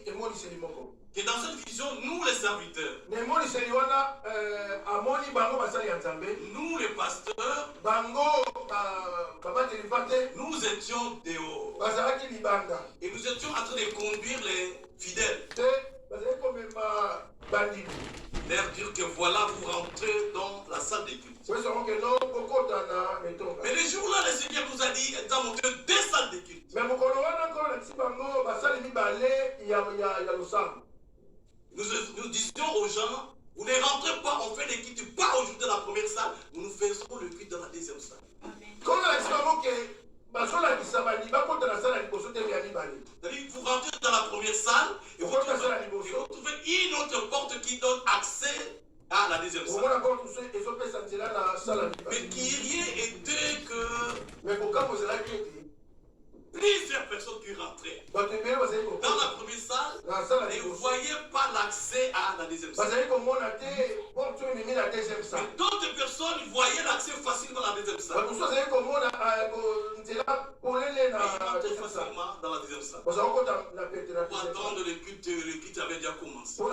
Que dans cette vision, nous les serviteurs, nous les pasteurs, nous étions dehors. Et nous étions en train de conduire les fidèles. Leur dire que voilà, vous rentrez dans la salle de culte. Mais le jour-là, le Seigneur nous a dit, nous avons montré 2 salles de culte. Nous disions aux gens, vous ne rentrez pas, on fait des cultes pas aujourd'hui dans la première salle, nous faisons le culte dans la deuxième salle. Vous rentrez dans la première salle et vous trouvez une autre porte qui donne accès à la deuxième salle. Mais qui était que plusieurs personnes qui rentraient dans la première salle et ne voyaient pas l'accès à la deuxième salle. Mais d'autres personnes voyaient l'accès facile dans la deuxième salle. Ils rentraient facilement dans la deuxième salle. Pour attendre le culte avait déjà commencé.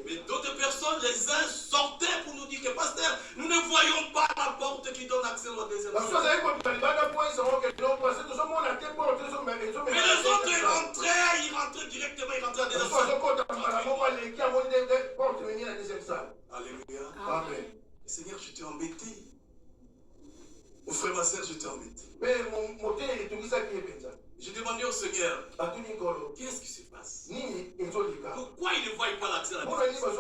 Mais d'autres personnes, les uns sortaient pour nous dire que pasteur, nous ne voyons pas la porte qui donne accès à la deuxième salle. Mais les autres ils rentraient directement, ils rentraient dans la deuxième salle. Alléluia. Amen. Seigneur, je t'ai embêté. Mon frère, ma soeur, je t'ai embêté. J'ai demandé au Seigneur, qu'est-ce qui se passe? Pourquoi ils ne voient pas l'accès à la deuxième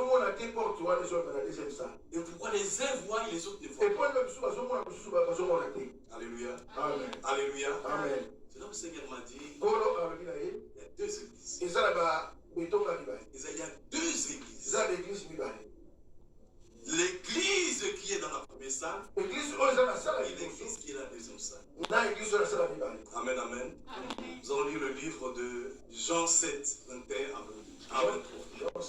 salle? Et pourquoi les uns voient et les autres ne voient pas? Alléluia. Amen. Alléluia. Amen. C'est là où le Seigneur m'a dit, il y a 2 églises. Il y a 2 églises. L'église qui est dans la première salle et l'église qui est dans la deuxième salle. Amen, amen. Nous allons lire le livre de Jean 7, 21 à 23.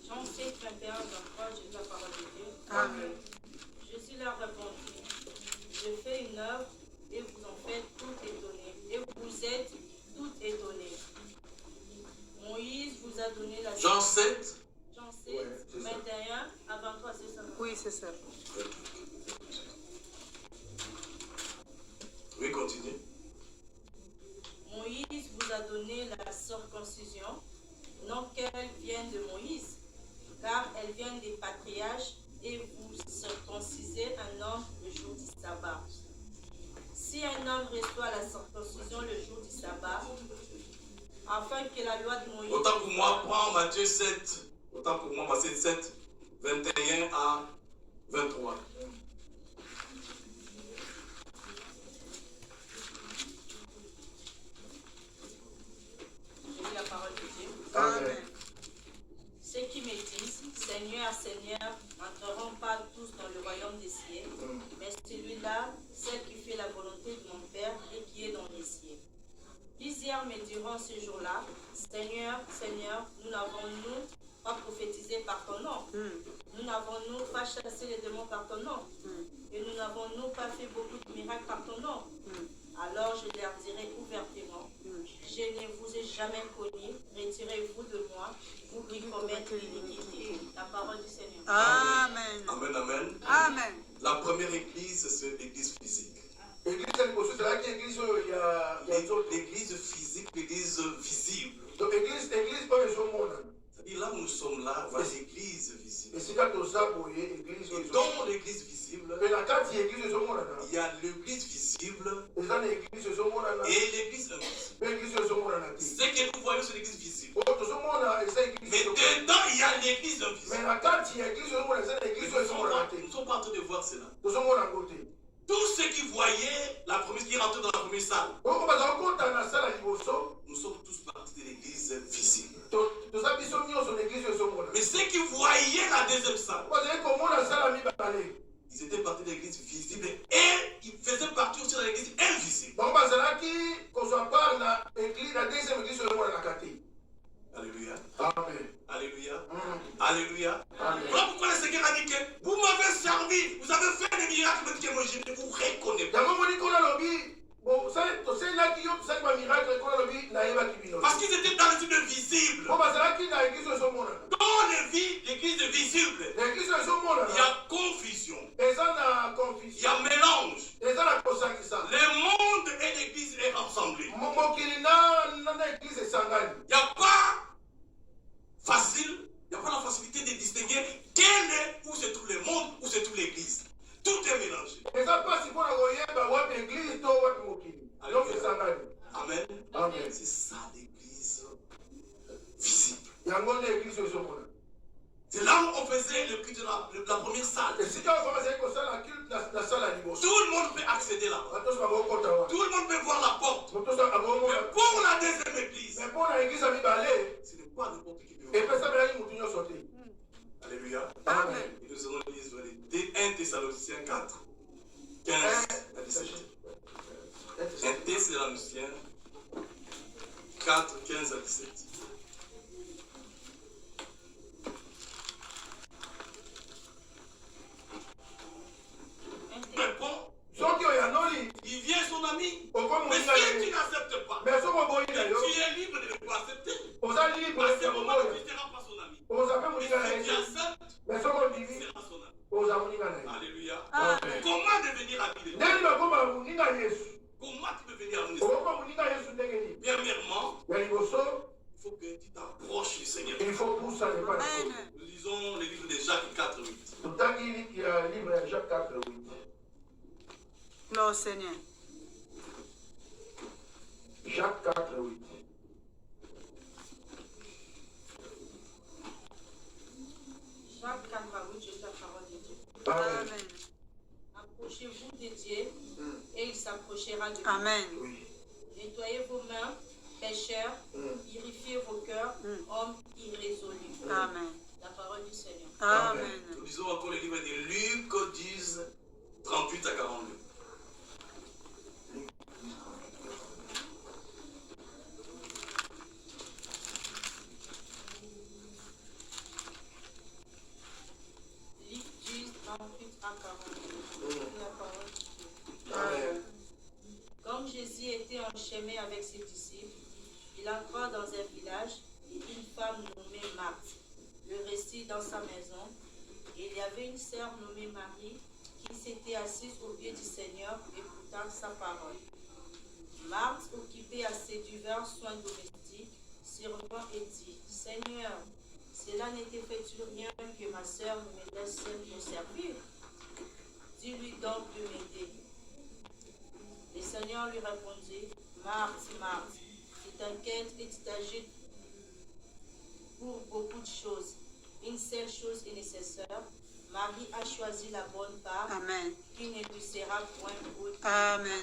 Jean 7, 21 à 23, j'ai la parole de Dieu. Amen. Jésus leur répondit, je fais une œuvre et vous en faites tout étonné. Et vous êtes tout étonné. Moïse vous a donné la... Jean 7. Jean 7, 21 à 23, c'est ça? Oui, c'est ça. Oui, continue. Moïse vous a donné la circoncision, non qu'elle vienne de Moïse, car elle vient des patriarches, et vous circoncisez un homme le jour du sabbat. Si un homme reçoit la circoncision le jour du sabbat, afin que la loi de Moïse... Autant pour moi, prends Matthieu 7. Autant pour moi, Matthieu 7, 21 à 23. J'ai lu la parole de Dieu. Amen. Ceux qui me disent, Seigneur, Seigneur, n'entreront pas tous dans le royaume des cieux, mais celui-là, celle qui fait la volonté de mon Père et qui est dans les cieux. Plusieurs me diront ce jour-là, Seigneur, Seigneur, nous n'avons-nous pas prophétisé par ton nom? Nous n'avons-nous pas chassé les démons par ton nom? Et nous n'avons-nous pas fait beaucoup de miracles par ton nom? Alors je leur dirai ouvertement, je ne vous ai jamais connu, retirez-vous de moi, vous qui commettez l'iniquité. La parole du Seigneur. Amen. Amen, amen. Amen. La première église, c'est l'église physique. L'église physique, l'église visible. C'est-à-dire là où nous sommes là, voilà l'église visible. Et dans l'église visible, il y a l'église visible et l'église invisible. Ce que nous voyons, c'est l'église visible. Mais dedans, il y a l'église invisible. Nous sommes pas en train de voir cela. Tous ceux qui voyaient la promesse qui rentraient dans la première salle, nous sommes tous partis de l'église visible. Mais ceux qui voyaient la deuxième salle, ils étaient partis de l'église visible et ils faisaient partie aussi de l'église invisible. Alléluia. Amen. Alléluia. Alléluia. Voilà pourquoi le Seigneur a dit que visible, il y a confusion, il y a mélange. Le monde et l'église est rassemblé. Il n'y a pas facile, il n'y a pas la facilité de distinguer quel est où se trouve le monde, où se trouve l'église. Tout est mélangé. Amen. Amen. C'est ça l'église visible. C'est là où on faisait le culte de la première salle. Tout le monde peut accéder là-bas. Tout le monde peut voir la porte. Mais pour la deuxième église, ce n'est pas n'importe qui peut voir. Alléluia. Amen. Et nous allons lire 1 Thessaloniciens 4, 15 à 17. 1 Thessaloniciens 4, 15 à 17. Il vient son ami. Mais si tu n'acceptes pas, tu es libre de ne pas accepter. À ce moment, tu ne seras pas son ami. Mais si tu acceptes, tu seras son ami. Alléluia. Comment devenir ami de Dieu? Comment tu peux venir ami de Dieu? Premièrement, il faut que tu t'approches du Seigneur. Nous lisons le livre de Jacques 4, 8. Gloire au Seigneur. Jacques 4, 8. Jacques 4, 8, je lis la parole de Dieu. Amen. Approchez-vous de Dieu et il s'approchera de vous. Amen. Oui. Nettoyez vos mains, pécheurs, purifiez vos cœurs, hommes irrésolus. Amen. La parole du Seigneur. Amen. Nous lisons encore le livre de Luc 10, 38 à 42. Luc 10, 38 à 42. La parole de Dieu. Amen. Comme Jésus était en chemin avec ses disciples, il entra dans un village et une femme nommée Marthe le reçut dans sa maison. Et il y avait une sœur nommée Marie qui s'était assise aux pieds du Seigneur écoutant sa parole. Marthe, occupée à ses divers soins domestiques, survint et dit, Seigneur, cela n'était-il rien que ma sœur me laisse seule pour servir? Dis-lui donc de m'aider. Le Seigneur lui répondit, Marthe, Marthe, tu t'inquiètes et tu t'agites pour beaucoup de choses. Une seule chose est nécessaire. Marie a choisi la bonne part. Amen. Qui ne lui sera point ôtée. Amen.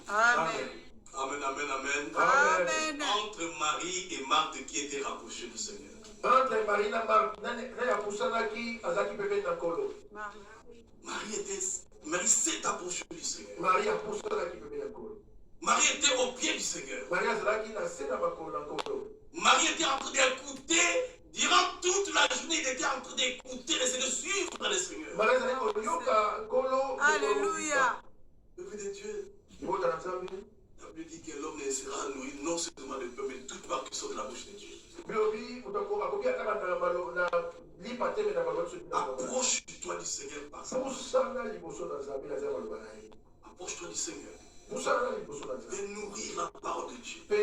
Amen. Amen, amen, amen. Amen. Entre Marie et Marthe qui étaient rapprochés du Seigneur. Entre Marie et Marthe, Marie s'est approchée du Seigneur. Marie Marie était au pied du Seigneur. Marie Marie était en train d'écouter, durant toute la journée, il était en train d'écouter le Seigneur, suivre le Seigneur. Alléluia. Peuple de Dieu, la Bible dit que l'homme ne sera nourri non seulement de pain, mais de toute part qui sort de la bouche de Dieu. Approche-toi du Seigneur par ça. Approche-toi du Seigneur. De nourrir la parole de Dieu. De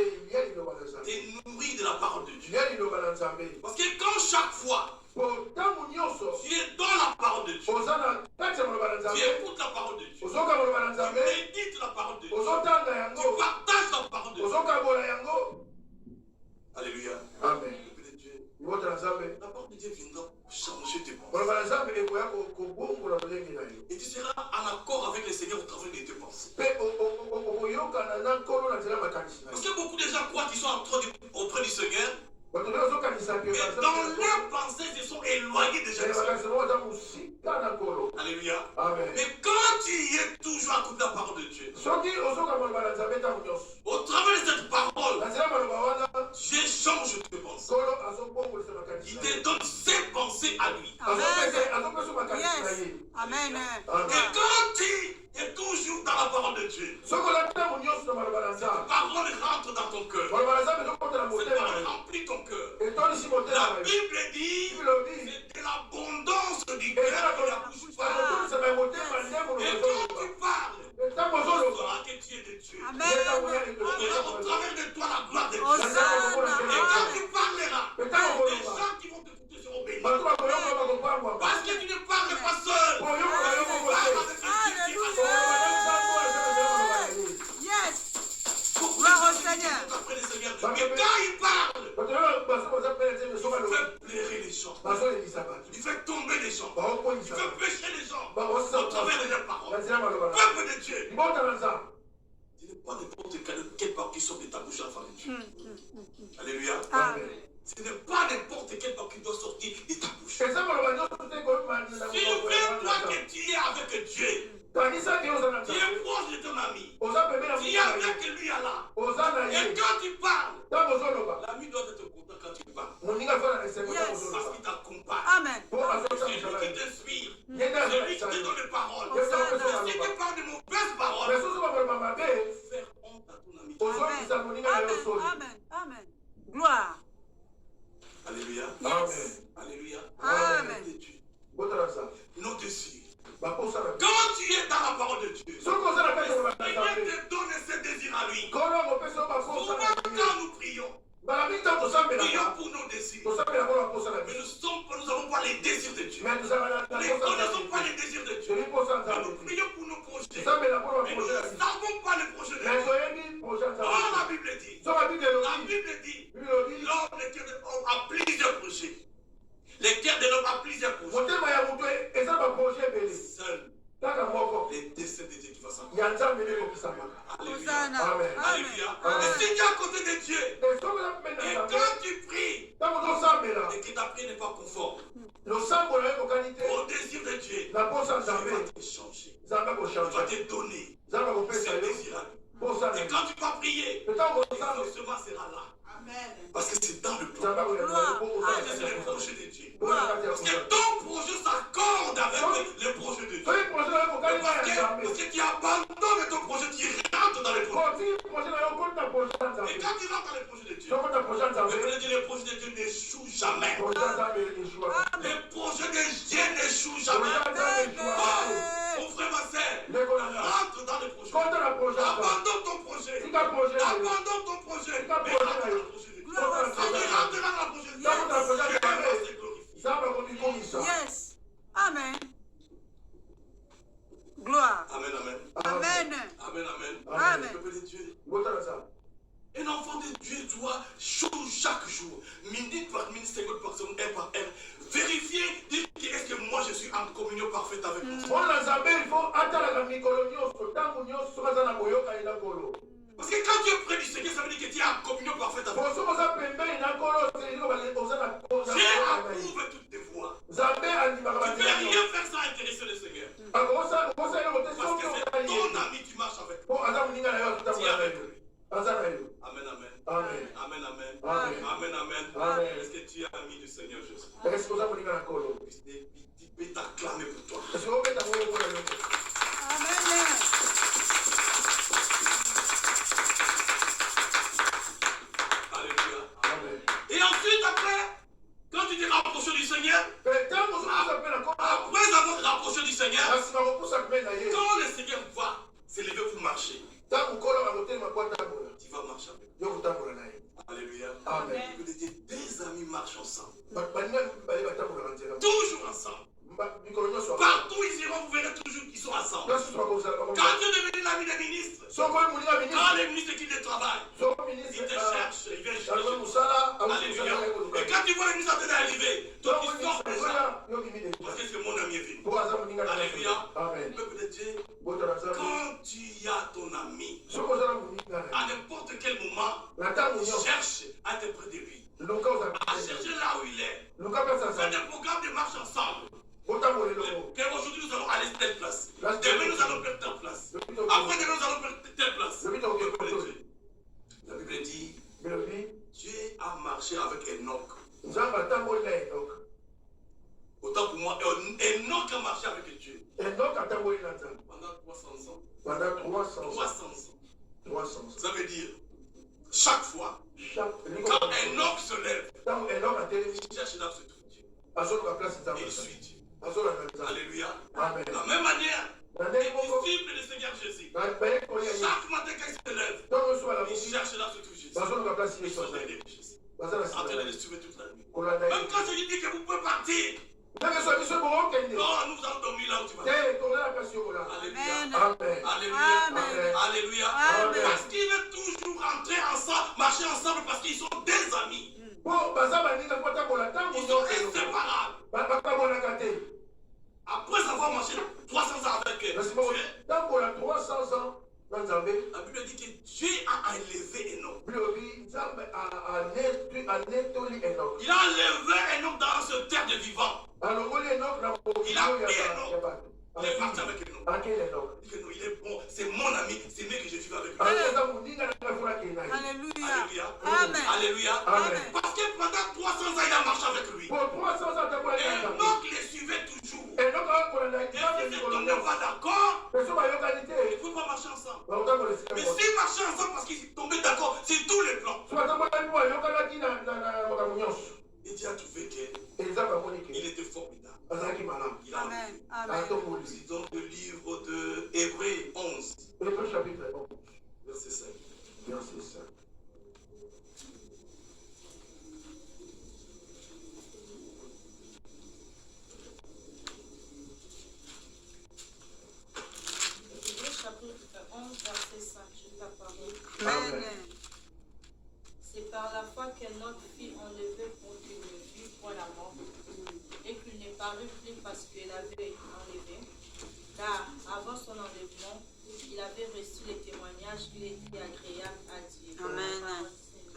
nourrir de la parole de Dieu. Parce que quand chaque fois tu es dans la parole de Dieu, tu écoutes la parole de Dieu, tu médites la parole de Dieu, tu partages la parole de Dieu. Alléluia. Amen. La parole de Dieu viendra changer tes pensées. Et tu seras en accord avec le Seigneur au travers de tes pensées. Parce que beaucoup de gens croient qu'ils sont auprès du Seigneur, mais dans leurs pensées, ils se sont éloignés de Jésus. Alléluia. Amen. Mais quand tu y es toujours à écouter la parole de Dieu, au travers de cette parole, Dieu change tes pensées. Il te donne ses pensées à lui. Amen. Yes. Amen. Et quand tu est toujours dans la parole de Dieu. Cette parole rentre dans ton cœur. Cette parole remplit ton cœur. La Bible dit c'est de l'abondance du cœur que la bouche parle. Et quand tu parles, on saura que tu es de Dieu. Amen. On verra au travers de toi la gloire de Dieu. Hosanna. Et quand tu parleras, les gens qui vont t'écouter seront bénis. Parce que tu ne parles pas seul. Tu parles avec un Dieu qui Yes. Gloire au Seigneur. Et quand il parle, il fait pleurer les gens. Il fait tomber les gens. Il fait pécher les gens au travers de leurs paroles. Peuple de Dieu. Ce n'est pas n'importe quelle parole qui sort de ta bouche, enfant de Dieu. Alléluia. Amen. Ce n'est pas n'importe quelle parole qui doit sortir de ta bouche. Si le fait toi que tu es avec Dieu, tu es proche de ton ami, tu es avec lui à là. Et quand tu parles, l'ami doit être content quand tu parles. Parce qu'il t'accompagne. Amen. C'est lui qui t'inspire. C'est lui qui te donne les paroles. Et si tu parles de mauvaises paroles, faire honte à ton ami. Amen. Amen. Gloire. Alléluia. Yes. Alléluia. Amen. Nos désirs. Quand tu es dans la parole de Dieu, il te donne ses désirs à lui. Souvent, quand nous prions, prions pour nos désirs. Mais nous n'avons pas les désirs de Dieu. Nous ne connaissons pas les désirs de Dieu. Mais nous prions pour nos projets. Mais nous ne savons pas les projets de Dieu. Or, la Bible dit, l'homme a plusieurs projets. Les cœurs de l'homme a plusieurs projets. Seul les desseins de Dieu qui va s'accomplir. Alléluia. Amen. Alléluia. Et si tu es à côté de Dieu, et quand tu pries, et que ta prière n'est pas conforme au désir de Dieu, Dieu va te changer. Il va te donner ses désirs à lui. Et quand tu vas prier, l'exaucement sera là. Parce que c'est dans le plan. Parce que c'est le projet de Dieu. Parce que ton projet s'accorde avec le projet de Dieu. Parce que tu abandonnes ton projet, tu rentres dans le projet. Et quand tu rentres dans le projet de Dieu, le projet de Dieu n'échoue jamais. Le projet de Dieu n'échoue jamais. Mon frère, ma soeur, rentre dans le projet. Abandonne ton projet. Abandonne ton projet. Mais rentre dans le projet de Dieu. Quand tu rentres dans le projet de Dieu, Dieu va se glorifier. Yes. Amen. Gloire. Amen, amen. Amen. Amen, amen. Amen. Peuple de Dieu. Un enfant de Dieu doit chaque jour, minute par minute, seconde par seconde, heure par heure, vérifier, dire est-ce que moi je suis en communion parfaite avec mon Dieu. Parce que quand tu es près du Seigneur, ça veut dire que tu es en communion parfaite avec lui. Dieu approuve toutes tes voies. Tu ne peux rien faire sans intéresser le Seigneur. Parce que c'est ton ami, tu marches avec lui. Tu es avec lui. Amen, amen. Amen, amen. Amen. Est-ce que tu es ami du Seigneur Jésus? Tu peux t'acclamer pour toi. Amen. Alléluia. Et ensuite, après, quand tu t'es rapproché du Seigneur, après avoir rapproché du Seigneur, quand le Seigneur va s'élever pour marcher, tu vas marcher avec lui. Alléluia. Amen. Deux amis marchent ensemble. Toujours ensemble. Partout ils iront, vous verrez toujours qu'ils sont ensemble. Quand tu es devenu l'ami des ministres, quand les ministres quittent le travail, ils te cherchent, ils viennent chercher. Alléluia. Et quand tu vois les ministres en train d'arriver, toi tu sors déjà. Parce que c'est mon ami est venu. Alléluia. Peuple de Dieu, quand tu as ton ami, à n'importe quel moment, cherche à être près de lui. À chercher là où il est. Fais des programmes de marche ensemble. Qu'aujourd'hui nous allons aller à telle place. Demain nous allons faire telle place. Après demain nous allons faire telle place. La Bible dit, Dieu a marché avec Enoch. Autant pour moi, Enoch a marché avec Dieu. Pendant 300 ans. Pendant 300 ans. 300 ans. 300 ans. Ça veut dire, chaque fois, quand un homme se lève, il cherche là où se trouve Dieu. Et il suit Dieu. Alléluia. Amen. De la même manière, les disciples du Seigneur Jésus, chaque matin quand ils se lèvent, ils cherchent là où se trouve Jésus. Ils sont derrière Jésus. En train de les suivre toute la nuit. Même quand je lui dis que vous pouvez partir, non, nous allons dormir là où tu vas. Alléluia. Amen. Alléluia. Amen. Alléluia. Amen. Parce qu'ils veulent toujours rentrer ensemble, marcher ensemble parce qu'ils sont des amis. Ils sont inséparables. Après avoir marché 300 ans avec Dieu, la Bible dit que Dieu a élevé Enoch. Il a élevé Enoch dans ce terre de vivants. Il a pris Enoch. Il est parti avec Enoch. Il dit que non, il est bon, c'est mon ami, c'est mieux que je vive avec lui. Alléluia. Alléluia. Amen. Alléluia. Amen. Parce que pendant 300 ans, il a marché avec lui. Enoch les suivait toujours. Et s'ils ne tombaient pas d'accord, ils ne pouvaient pas marcher ensemble. Mais s'ils marchaient ensemble parce qu'ils tombaient d'accord sur tous les plans, et Dieu a trouvé qu'il était formidable. Il a Amen. Amen. Lisons le livre de Hébreux 11, Hébreux chapitre 11, verset 5. verset 5. Hébreux chapitre 11, verset 5. Je la parole. Amen. C'est par la foi qu'Enoch fut enlevé pour qu'il ne vit point la mort, et qu'il ne parut plus parce qu'il avait été enlevé. Car avant son enlèvement, il avait reçu les témoignages qu'il était agréable à Dieu. Amen.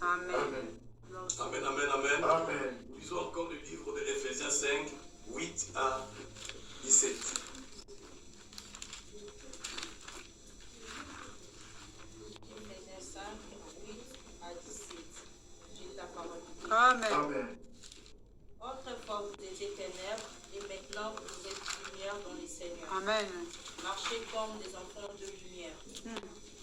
Amen. Amen, amen, amen. Amen. Nous lisons encore le livre de Ephésiens 5, 8 à 17. Ephésiens 5, 8 à 17. J'ai la parole. Amen. Amen. Autrefois vous étiez ténèbres, et maintenant vous êtes lumière dans les Seigneurs. Amen. Marchez comme des enfants de lumière.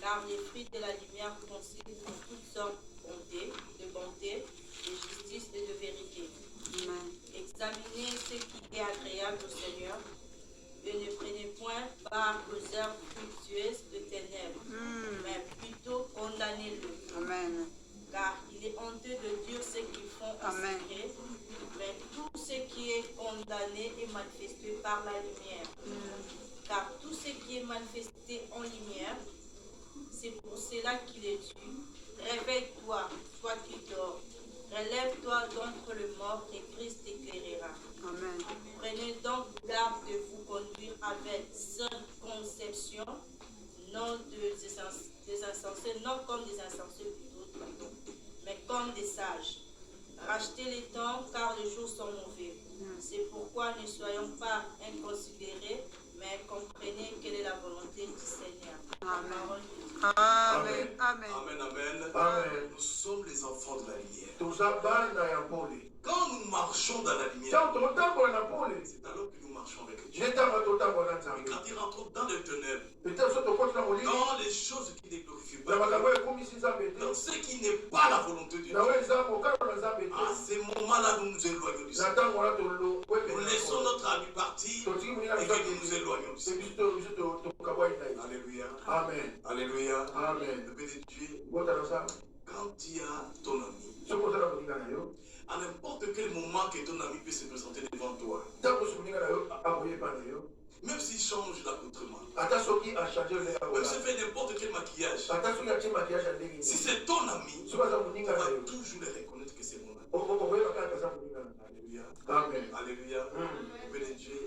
Car les fruits de la lumière consistent en toutes sortes de bonté, de justice et de vérité. Amen. Examinez ce qui est agréable au Seigneur et ne prenez point part aux œuvres fructueuses de ténèbres, mais plutôt condamnez-le. Amen. Car il est honteux de dire ce qu'ils font en Amen. secret, mais tout ce qui est condamné est manifesté par la lumière. Car tout ce qui est manifesté en lumière, c'est pour cela qu'il est dit. Réveille-toi, toi qui dors. Relève-toi d'entre les morts et Christ t'éclairera. Amen. Prenez donc garde de vous conduire avec circonception, non des insensés, non comme des insensés plutôt, mais comme des sages. Rachetez les temps car les jours sont mauvais. C'est pourquoi ne soyons pas inconsidérés, mais comprenez quelle est la volonté du Seigneur. Amen. La parole de Dieu. Amen. Amen. Amen, amen. Amen. Nous sommes les enfants de la lumière. Quand Quand nous marchons dans la lumière, c'est alors que nous marchons avec Dieu. Mais quand ils rentrent dans les ténèbres, dans les choses qui ne glorifient pas Dieu, dans ce qui n'est pas la volonté de Dieu, à ces moments-là, nous nous éloignons du Seigneur. Nous laissons notre ami partir et que nous nous éloignons du Seigneur. Alléluia. Amen. Alléluia. Amen. Le Père de Dieu, quand tu as ton ami, à n'importe quel moment que ton ami peut se présenter devant toi, même s'il change d'accoutrement, même s'il fait n'importe quel maquillage, si c'est ton ami, tu vas toujours le reconnaître que c'est mon ami. Alléluia. Amen. Alléluia. Père de Dieu,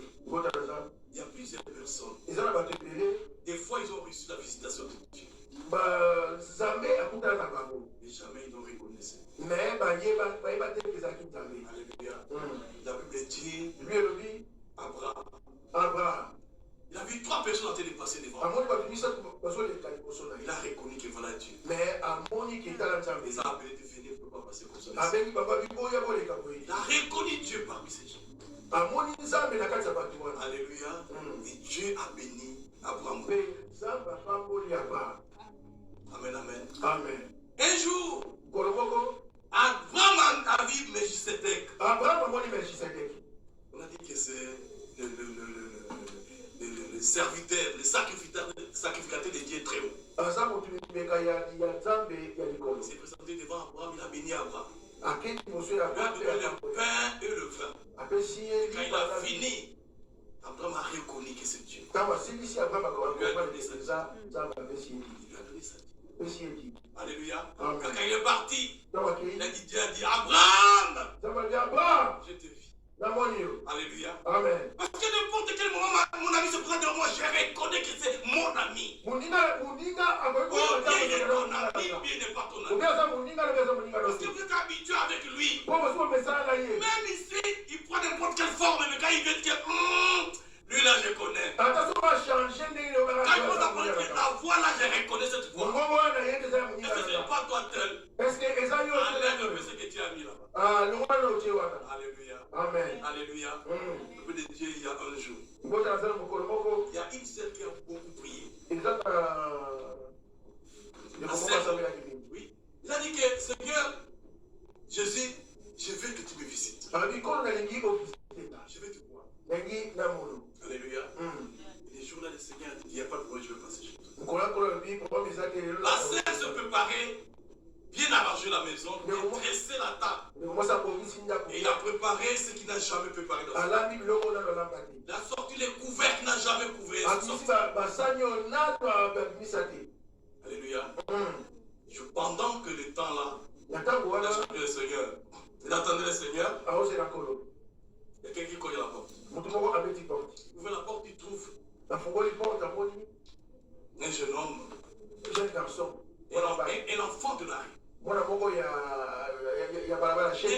il y a plusieurs personnes. Des fois, ils ont reçu la visitation de Dieu. Mais jamais ils n'ont reconnu ça. Alléluia. La Bible dit Abraham. Il a vu 3 personnes en train de passer devant lui. Il a reconnu que voilà Dieu. Les arbres étaient venus pour ne pas passer comme ça. Il a reconnu Dieu parmi ces gens. Alléluia. Et Dieu a béni Abraham. Amen, amen. Amen. Un jour, Abraham a vu Melchisedec. On a dit que c'est le serviteur, le sacrificateur de Dieu très haut. Il s'est présenté devant Abraham, il a béni Abraham. Il a donné le pain et le vin. Quand il a fini, Abraham a reconnu que c'est Dieu. Il lui a donné sa vie. Alléluia. Quand il est parti, il a dit, Dieu a dit, Abraham, je te vis. Alléluia. Amen. Parce que n'importe quel moment, mon ami se présente devant moi, je reconnais que c'est mon ami. Ou bien il est ton ami, ou bien il n'est pas ton ami. Parce que vous êtes habitué avec lui. Même ici, il prend n'importe quelle forme, mais quand il vient dire, lui là, je connais. Quand il faut apprendre ta voix là, je reconnais cette voix. Est-ce que ce n'est pas toi tel? Enlève un peu ce que tu as mis là-bas. Alléluia. Amen. Alléluia. Le peu de Dieu, il y a un jour. Il y a une sœur qui a beaucoup prié. La sœur, oui. Il a dit que Seigneur, Jésus, je veux que tu me visites. Je veux te voir. Alléluia. Et les jours là, le Seigneur a dit, il n'y a pas de problème, je vais passer chez toi. La sœur se préparait, bien arranger la maison, bien dresser la table. Et il a préparé ce qu'il n'a jamais préparé dans sa vie. Il a sorti les couverts qu'il n'a jamais couverts. Alléluia. Pendant que le temps là, il attendait le Seigneur. Il attendait le Seigneur. Il y a quelqu'un qui cogne à la porte. Il ouvre la porte, il trouve un jeune homme, un enfant de la rue. Un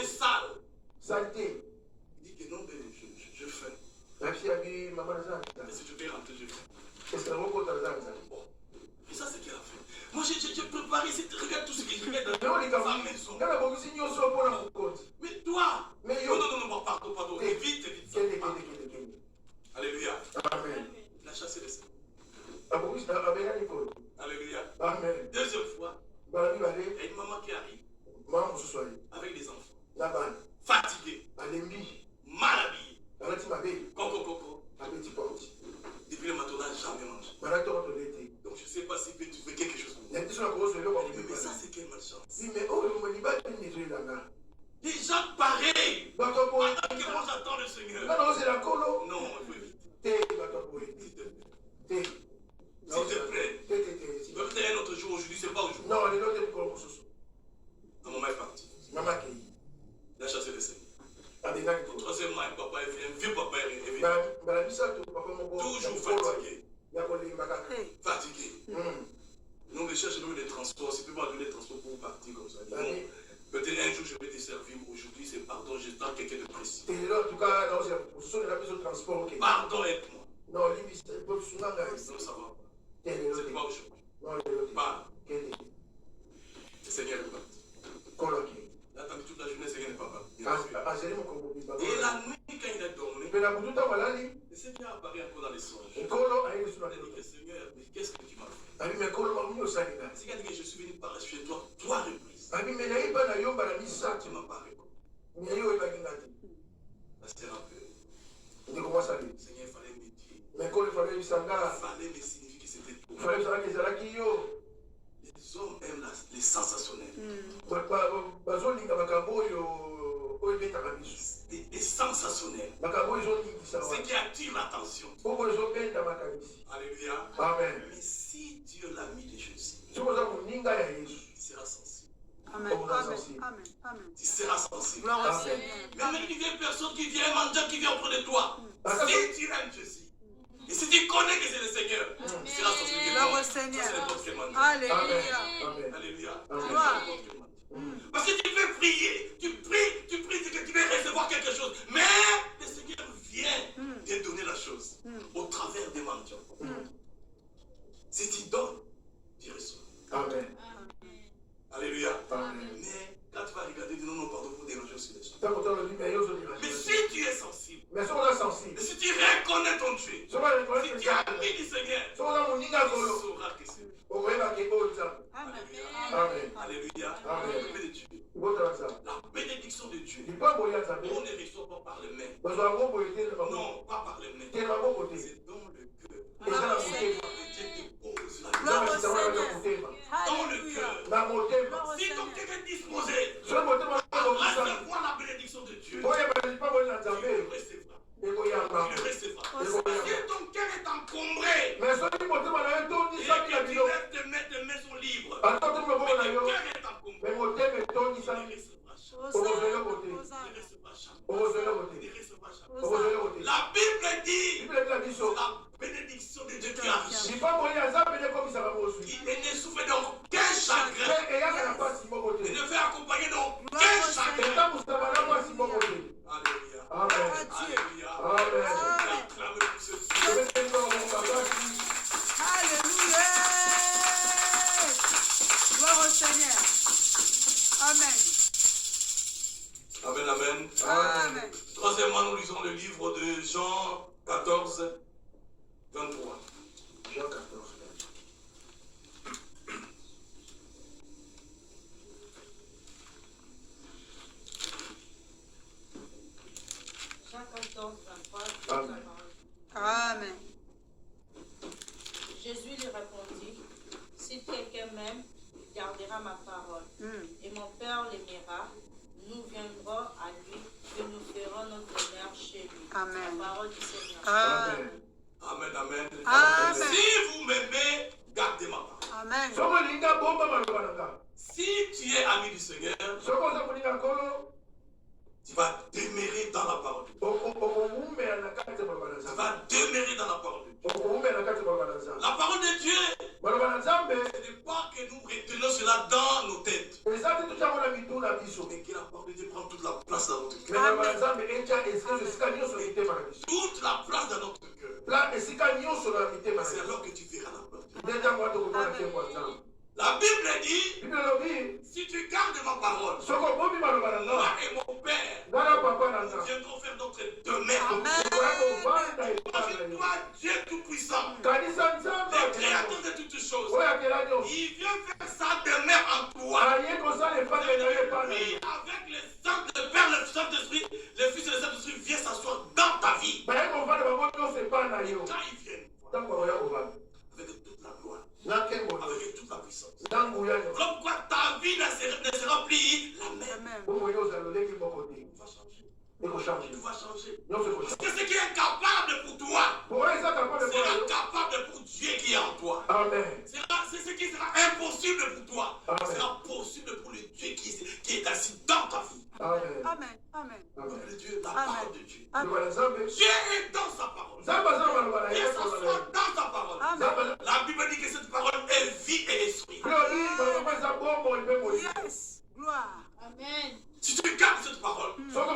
sale. Il dit que non, je fais. Mais si tu peux rentrer, je fais. Bon. Et ça, c'est ce qu'il a fait. Moi, j'ai préparé, regarde tout ce que je fais dans sa maison. Mais toi, non, pardon. Évite ça. Alléluia. Amen. Il a chassé les seins. Amen. Alléluia. Amen. Deuxième fois, il y a une maman qui arrive avec des enfants, fatiguée, mal habillée, coco. Depuis le matin, on n'a jamais mangé. Donc je ne sais pas si tu veux quelque chose. Mais ça, c'est quelle malchance. Des gens pareils. Pendant que moi j'attends le Seigneur. Non, il faut éviter. S'il te plaît. Peut-être un autre jour, aujourd'hui, c'est pas aujourd'hui. Un moment est parti. Il a chassé le Seigneur. Le troisième mois, un vieux papa est venu. Toujours fatigué. Fatigué. Nous recherchons des transports. Si tu peux pas donner des transports pour partir comme ça. Peut-être un jour je vais te servir. Aujourd'hui, c'est pardon, j'attends quelqu'un de précis. Pardon, aide-moi. Non, ça va pas. C'est pas aujourd'hui. Pas. Le Seigneur est parti. Il a attendu toute la journée, le Seigneur n'est pas parti. Et la nuit, quand il a dormi, le Seigneur apparaît encore dans les songes. Il a dit que Seigneur, mais qu'est-ce que tu m'as fait? C'est qu'il a dit que je suis venu par chez toi 3 reprises. Tu m'as pas répondu. La sœur a peur. Le Seigneur, il fallait me dire. Il fallait me signifier que c'était toi. Les hommes aiment les sensationnels. Les sensationnels. Ce qui attire l'attention. Alléluia. Amen. Mais si Dieu l'a mis de Jésus, il sera sensible. Amen. Tu seras sensible. Gloire au Seigneur. Même une vieille personne qui vient, un mendiant qui vient auprès de toi, si tu aimes Jésus, et si tu connais que c'est le Seigneur, tu seras sensible. Gloire au Seigneur. Alléluia. Alléluia. Gloire. Parce que tu peux prier, tu pries que tu vas recevoir quelque chose. Mais le Seigneur vient te donner la chose au travers des mendiants. Si tu donnes, tu reçois. Amen. Alléluia. Amen. Mais quand tu vas regarder, dis non, pardon pour déranger aussi les gens. Mais si tu es sensible, ton Dieu, si tu es ami du Seigneur, tu sauras que c'est lui. Amen. Alléluia. Amen. La paix de Dieu. La bénédiction de Dieu. On On ne reçoit pas par les mains. Non, pas par les mains. C'est dans le cœur. Alors, Dieu te pose la Gloire au main. Seigneur. Dans le Alléluia. cœur. Si ton cœur est disposé à recevoir la bénédiction de Dieu, tu le recevras. Tu le recevras. Si ton cœur est encombré, et que tu lèves tes mains sont libres, mais ton cœur est encombré, tu ne recevras jamais. La Bible dit, c'est la bénédiction de Dieu qui arrive. Il ne souffre d'aucun chagrin. Il ne fait accompagner d'aucun chagrin. Alléluia. Alléluia. Acclame pour ce Dieu. Alléluia. Gloire au Seigneur. Amen. Amen, amen. Amen. Troisièmement, nous lisons le livre de Jean 14, 23. Jean 14. Jean 14, 23. Amen. Amen. Jésus lui répondit, si quelqu'un m'aime, il gardera ma parole. Et mon Père l'aimera. Nous viendrons à lui et nous ferons notre demeure chez lui. Amen. La parole du Seigneur. Amen. Amen, amen. Amen. Si vous m'aimez, gardez ma parole. Amen. Si tu es ami du Seigneur, tu vas demeurer dans la parole. Tu vas demeurer dans la parole de Dieu. La parole de Dieu, ce n'est pas que nous retenons cela dans nos têtes, mais que la parole de Dieu prend toute la place dans notre cœur. Toute la place dans notre cœur. C'est alors que tu verras la parole de Dieu. La Bible dit, si tu gardes ma parole, moi et mon Père, nous viendrons faire notre demeure. Parce que toi, Dieu Tout-Puissant, le Créateur de toutes choses, il vient faire sa demeure en toi. Et avec les saints de Père, le Saint-Esprit, le Fils et le Saint-Esprit viennent s'asseoir dans ta vie. Et quand ils viennent, avec toute la gloire, avec toute la puissance. Comme quoi ta vie ne sera plus la même. Tout va changer. Parce que ce qui est capable pour toi sera capable pour Dieu qui est en toi. C'est ce qui sera impossible pour toi. Sera possible pour le Dieu qui est assis dans ta vie. Amen. Amen. Le Dieu, la parole de Dieu. Amen. Dieu est dans sa parole. Dieu s'assoit dans sa parole. Amen. La Bible dit que cette parole est vie et esprit. Yes. Gloire. Amen. Si tu gardes cette parole, tu gardes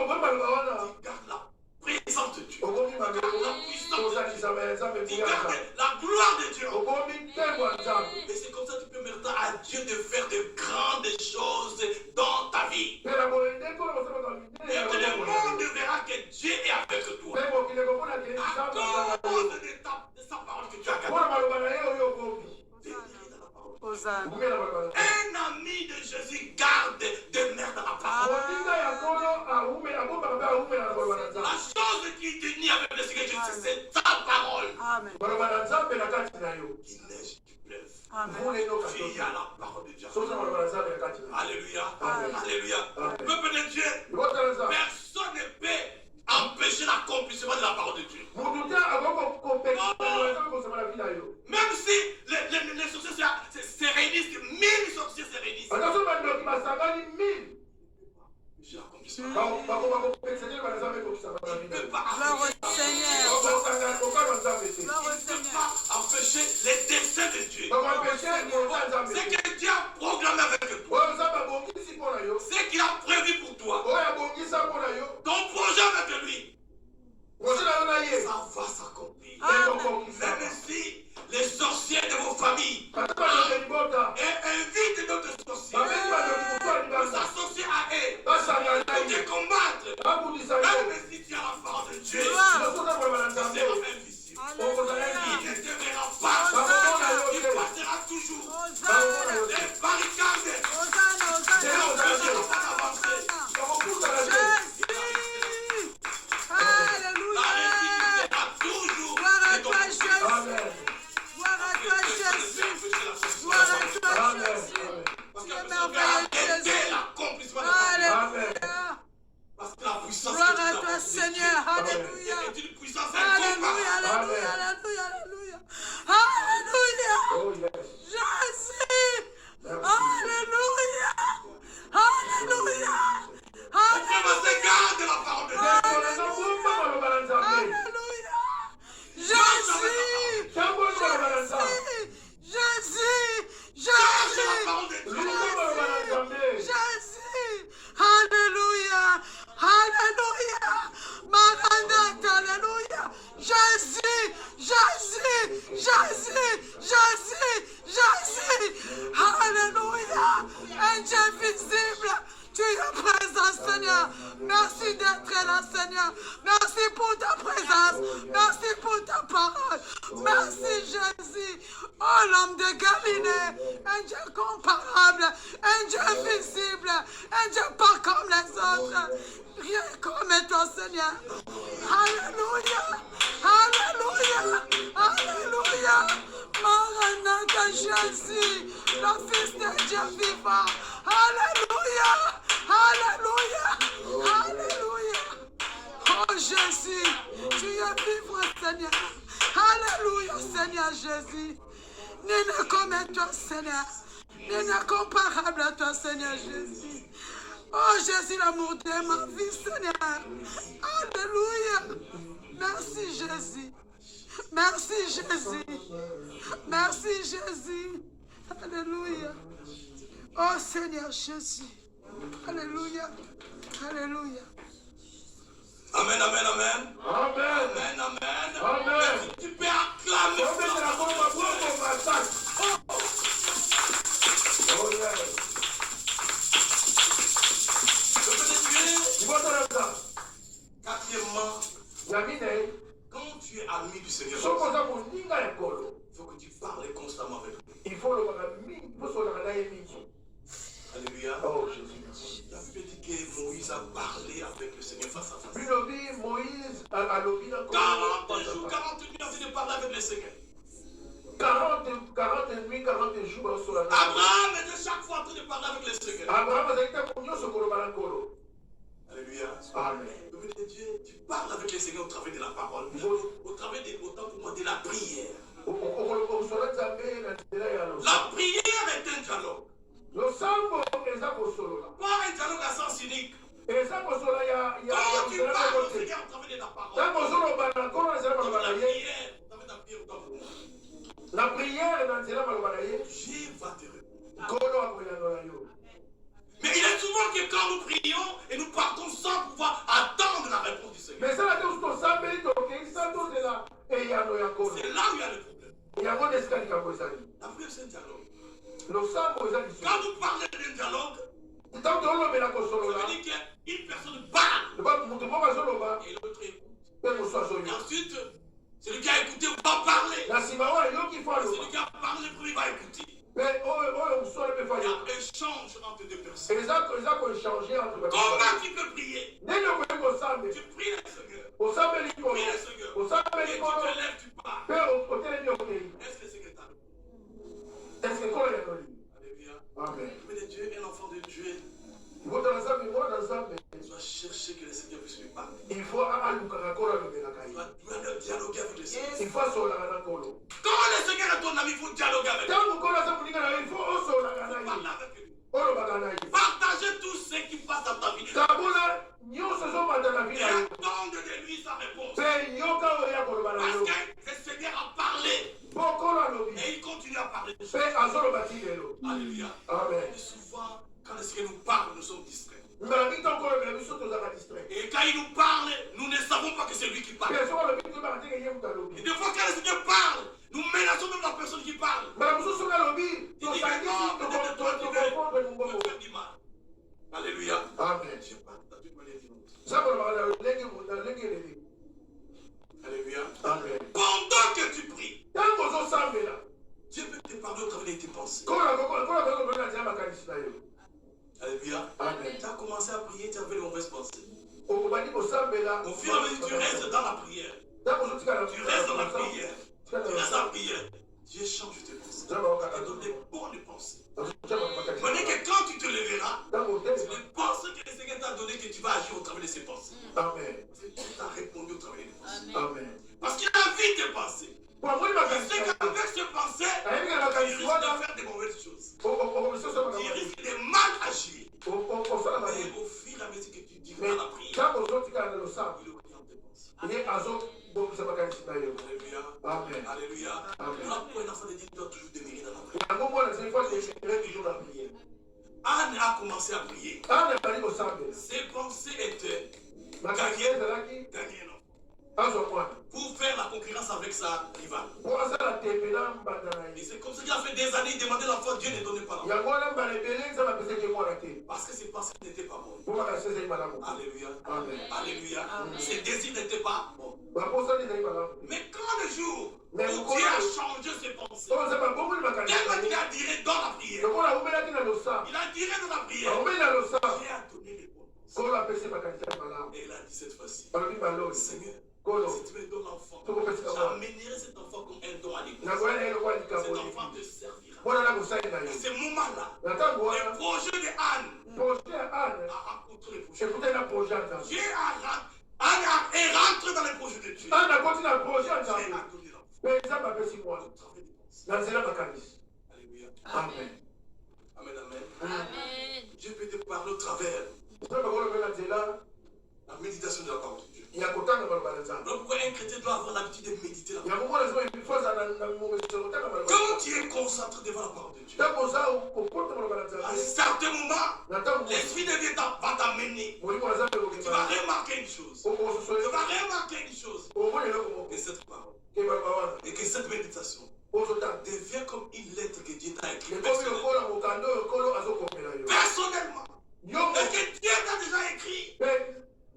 la présence de Dieu. Tu gardes la puissance de Dieu. Tu gardes la gloire de Dieu. Et c'est comme ça que tu peux permettre à Dieu de faire de grandes choses dans ta vie. Et que le monde verra que Dieu est avec toi. À cause de sa parole que tu as gardée. Hosanna. Un ami de Jésus garde demeure dans la parole. La chose qui te nie avec le Seigneur, c'est ta parole. Amen. Qu'il neige, qu'il pleuve. Amen. Tu as la parole de Dieu. Alléluia. Alléluia. Peuple de Dieu, personne ne peut empêcher l'accomplissement de la parole de Dieu. Même si les sorciers se réunissent, 1000 sorciers se réunissent. Je ne peux pas Gloire au Seigneur. Gloire au ne peux Seigneur. pas empêcher les desseins de Dieu. Ce que Dieu a programmé avec toi, ce qu'il a prévu pour toi, ton projet avec lui, ça va s'accomplir. Même si les sorciers de vos familles invitent d'autres sorciers pour s'associer à eux, pour te combattre, même si tu as la parole de Dieu, tu seras invisible. Jésus, Jésus, Jésus, Jésus. Alléluia. Un Dieu visible. Tu es présent, Seigneur. Merci d'être là, Seigneur. Merci pour ta présence. Merci pour ta parole. Merci, Jésus. Oh, l'homme de Galilée. Un Dieu comparable. Un Dieu visible. Un Dieu pas comme les autres. Rien comme toi, Seigneur. Alléluia. Alléluia. Alléluia. Maranatha, Jésus, le Fils de Dieu vivant. Alléluia. Alléluia. Alléluia. Oh Jésus, tu es vivant, Seigneur. Alléluia, Seigneur Jésus. Nul n'est comme toi, Seigneur. Nul n'est comparable à toi, Seigneur Jésus. Oh Jésus, l'amour de ma vie, Seigneur. Alléluia. Merci Jésus. Merci Jésus. Merci Jésus. Alléluia. Oh Seigneur Jésus. Alléluia. Alléluia. Amen, amen, amen. Amen. Amen, amen. Amen. Tu peux acclamer Oh yes. Quatrièmement, Yamine, quand tu es ami du Seigneur, sokoza moninga ya kolo. il faut que tu parles constamment avec lui. Il faut le mingi, il faut le mingi. Alléluia. Oh Jésus. La Bible dit que Moïse a parlé avec le Seigneur face à face. Bilobi Moïse a lobi na 40 jours, 40 nuits, il a de parler avec le Seigneur. 40 nuits, 40 jours sur la terre. Abraham était chaque fois en train de parler avec le Seigneur. Abraham a été connu sur le balcon. Alléluia. Amen. Le Dieu, tu parles avec le Seigneur au travers de la parole, au travers de autant pour moi de la prière. La prière est un dialogue. Pas un dialogue à sens unique. Quand tu parles au Seigneur au travers de la parole, la prière, la prière Dieu va te répondre. Mais il est souvent que quand nous prions et nous partons sans pouvoir attendre la réponse du Seigneur. C'est là où il y a le problème. La prière, c'est un dialogue. Quand vous parlez d'un dialogue, ça veut dire qu'une personne parle et l'autre écoute. Et ensuite, celui qui a écouté va parler. Celui qui a parlé premier va écouter. Il y a un échange entre deux personnes. Comment tu peux prier? Tu pries le Seigneur. Tu pries le Seigneur. Et tu te lèves, tu parles. Est-ce que le Seigneur t'a donné? Alléluia. Amen. Mais Dieu, un enfant de Dieu, tu dois chercher que le Seigneur puisse lui parler. Il faut Tu dois dialoguer avec le Seigneur. il faut Quand le Seigneur est ton ami, il faut dialoguer avec lui. il faut Parle avec lui. Partagez tout ce qui passe dans ta vie. Et attendre de lui sa réponse. Parce que le Seigneur a parlé. Et il continue à parler. Alléluia. Amen. Et souvent, quand le Seigneur nous parle, nous sommes distraits. Et quand il nous parle, nous ne savons pas que c'est lui qui parle. Et des fois, quand le Seigneur parle, nous menaçons même la personne qui parle. Il dit que non, peut-être toi tu veux me faire du mal. Alléluia. Amen. Je parle d'une manière différente. Amen. Alléluia. Amen. Pendant que tu pries, Dieu peut te parler au travers de tes pensées. Alléluia. Amen. Tu as commencé à prier, tu avais de mauvaises pensées. Au Au fur et à mesure, tu restes dans la prière. Tu restes dans la prière. Tu restes dans la prière. Dieu change tes pensées. Il te donne des bonnes pensées. Voyez que quand tu te lèveras, c'est les pensées que le Seigneur t'a données que tu vas agir au travers de ces pensées. Amen. C'est Dieu t'a répondu au travers des pensées. Amen. Parce qu'il a envie de penser. Il sait qu'avec ces pensées, il risque de faire des mauvaises choses. Il risque de mal agir. Et au fur et à mesure que tu dis dans la prière, il oriente tes pensées. Alléluia. Amen. Alléluia. Amen. Pour un enfant de Dieu, il doit toujours demeurer dans la prière. Anne a commencé à prier. Ses pensées étaient gagner un enfant. pour faire la concurrence avec sa rivale. Et c'est comme ça qu'il a fait des années, il demandait la foi, Dieu ne donnait pas la foi. Parce que ses pensées n'étaient pas bonnes. Alléluia. Alléluia. Ses désirs n'étaient pas bons. Mais quand le jour où Dieu a changé ses pensées, tellement qu'il a tiré dans la prière, il a tiré dans la prière, Dieu a donné les bons. Et il a dit cette fois-ci, Seigneur, si tu me donnes l'enfant, j'amènerai cet enfant comme un don à l'église. Cet enfant te servira. À ce moment-là, le projet de Anne a rencontré le projet. Dieu Anne est rentré dans le projet de Dieu. Dieu a donné l'enfant. Alléluia. Amen. Amen, amen. Amen. Dieu peut te parler au travers la méditation de la parole de Dieu. Alors pourquoi un chrétien doit avoir l'habitude de méditer la parole? Quand tu es concentré devant la parole de Dieu, à un certain moment, l'esprit de Dieu va t'amener. Tu vas remarquer une chose. Que cette parole et que cette méditation devient comme une lettre que Dieu t'a écrite personnellement. Est-ce que Dieu t'a déjà écrit?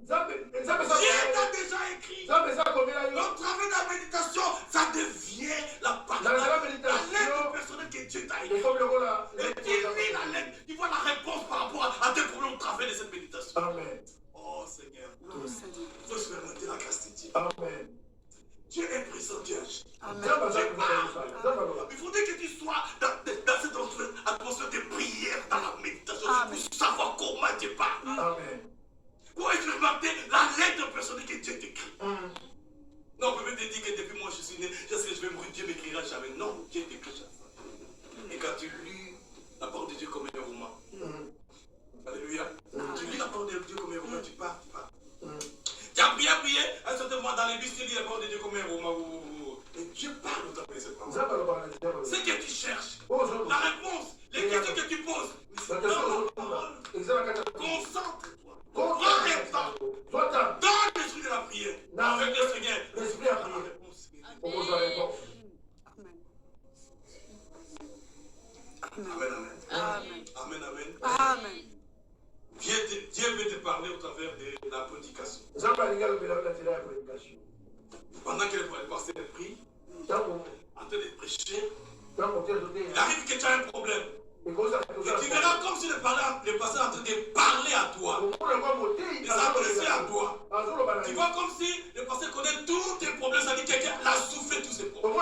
Dieu t'a déjà écrit. Au travers de la méditation, ça devient la lettre personnelle que Dieu t'a écrite. Et tu lis la lettre, tu vois la réponse par rapport à tes problèmes au travers de cette méditation. Amen. Oh Seigneur, il faut expérimenter la grâce de Dieu. Amen. Dieu est présent, Dieu agit. Amen. Il faudrait que tu sois dans cette atmosphère de prière, dans la méditation, pour savoir comment Dieu parle. Amen. Pour expérimenter la lettre personnelle que Dieu t'écrit. Non, on peut même te dire que depuis moi je suis né, je sais que je vais mourir, Dieu m'écrira jamais. Non, Dieu t'écrit chaque fois. Et quand tu lis la parole de Dieu comme un roman, alléluia, tu lis la parole de Dieu comme un roman, tu pars. Tu as prié, un certain moment dans l'église, tu lis la parole de Dieu comme un roman. Et Dieu parle au travers de cette parole. Ce que tu cherches, la réponse, les questions que tu poses, concentre-toi. Prends un temps dans l'esprit de la prière. Avec le Seigneur, l'esprit à prier. Amen, amen. Amen. Dieu veut te parler au travers de la prédication. Pendant que le pasteur prie, en train de prêcher, il arrive que tu as un problème. Et tu verras comme si le pasteur est en train de parler à toi. Il s'adressait à toi. Tu vois comme si le pasteur connaît tous tes problèmes, ça dit que quelqu'un l'a soufflé tous ses problèmes.